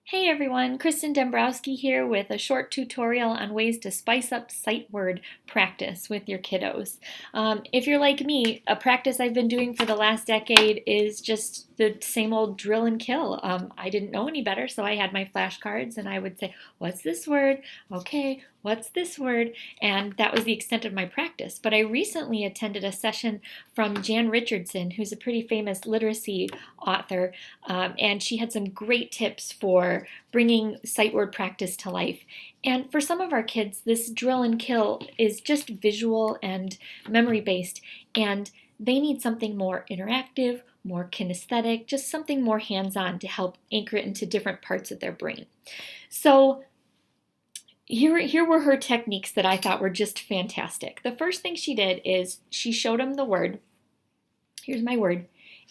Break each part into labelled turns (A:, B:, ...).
A: Hey everyone, Kristen Dembrowski here with a short tutorial on ways to spice up sight word practice with your kiddos. If you're like me, a practice I've been doing for the last decade is just the same old drill and kill. I didn't know any better, so I had my flashcards and I would say, what's this word? Okay, what's this word? And that was the extent of my practice. But I recently attended a session from Jan Richardson, who's a pretty famous literacy author, and she had some great tips for bringing sight word practice to life. And for some of our kids, this drill and kill is just visual and memory based, and they need something more interactive, more kinesthetic, just something more hands on to help anchor it into different parts of their brain. So here were her techniques that I thought were just fantastic. The first thing she did is she showed them the word. Here's my word.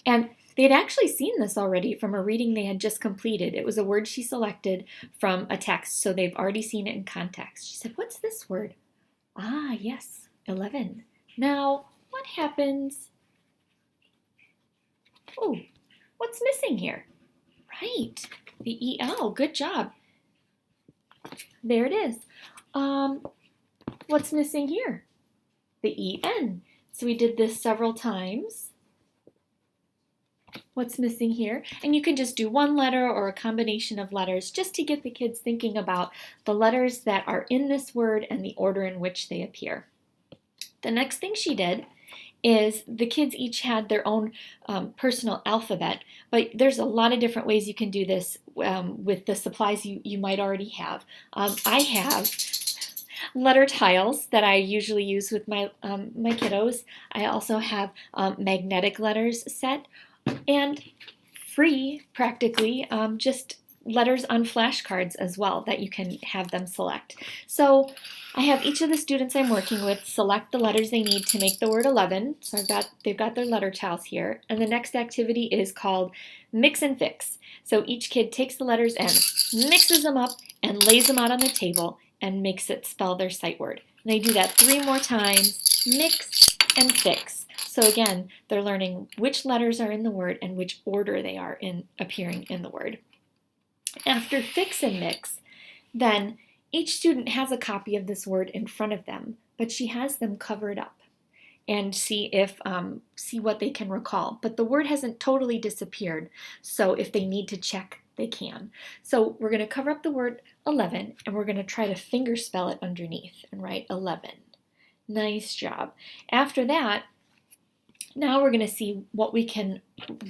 A: And they had actually seen this already from a reading they had just completed. It was a word she selected from a text, so they've already seen it in context. She said, what's this word? Ah, yes, 11. Now, what happens? Oh, what's missing here? Right, the EL, good job. There it is. What's missing here? The EN. So we did this several times. What's missing here? And you can just do one letter or a combination of letters just to get the kids thinking about the letters that are in this word and the order in which they appear. The next thing she did is the kids each had their own personal alphabet, but there's a lot of different ways you can do this with the supplies you might already have. I have letter tiles that I usually use with my kiddos. I also have magnetic letters set, and free, practically, just letters on flashcards as well that you can have them select. So I have each of the students I'm working with select the letters they need to make the word 11. So they've got their letter tiles here. And the next activity is called mix and fix. So each kid takes the letters and mixes them up and lays them out on the table and makes it spell their sight word. And they do that 3 more times, mix and fix. So again, they're learning which letters are in the word and which order they are appearing in the word. After fix and mix, then each student has a copy of this word in front of them, but she has them cover it up and see what they can recall. But the word hasn't totally disappeared, so if they need to check, they can. So we're going to cover up the word 11, and we're going to try to finger spell it underneath and write 11. Nice job. After that, now we're going to see what we can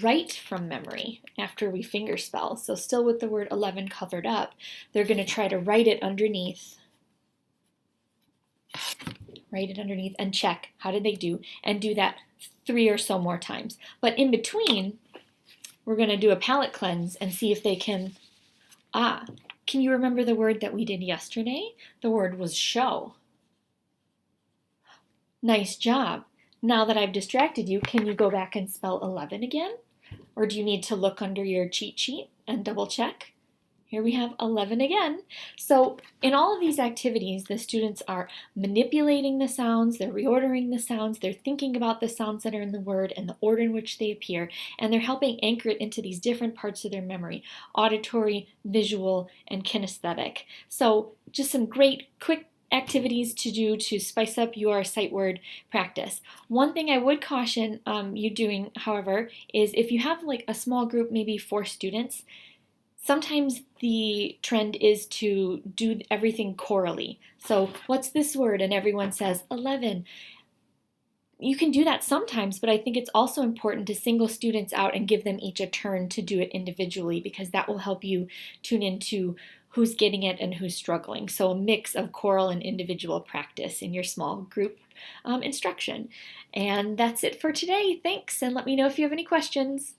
A: write from memory after we fingerspell. So still with the word 11 covered up, they're going to try to write it underneath. Write it underneath and check how did they do, and do that 3 or so more times. But in between, we're going to do a palate cleanse and see if they can, can you remember the word that we did yesterday? The word was show. Nice job. Now that I've distracted you, can you go back and spell 11 again? Or do you need to look under your cheat sheet and double check? Here we have 11 again. So in all of these activities, the students are manipulating the sounds, they're reordering the sounds, they're thinking about the sounds that are in the word and the order in which they appear, and they're helping anchor it into these different parts of their memory: auditory, visual, and kinesthetic. So just some great quick activities to do to spice up your sight word practice. One thing I would caution you doing, however, is if you have like a small group, maybe 4 students, sometimes the trend is to do everything chorally. So what's this word? And everyone says 11. You can do that sometimes, but I think it's also important to single students out and give them each a turn to do it individually, because that will help you tune into who's getting it and who's struggling. So a mix of choral and individual practice in your small group instruction. And that's it for today. Thanks, and let me know if you have any questions.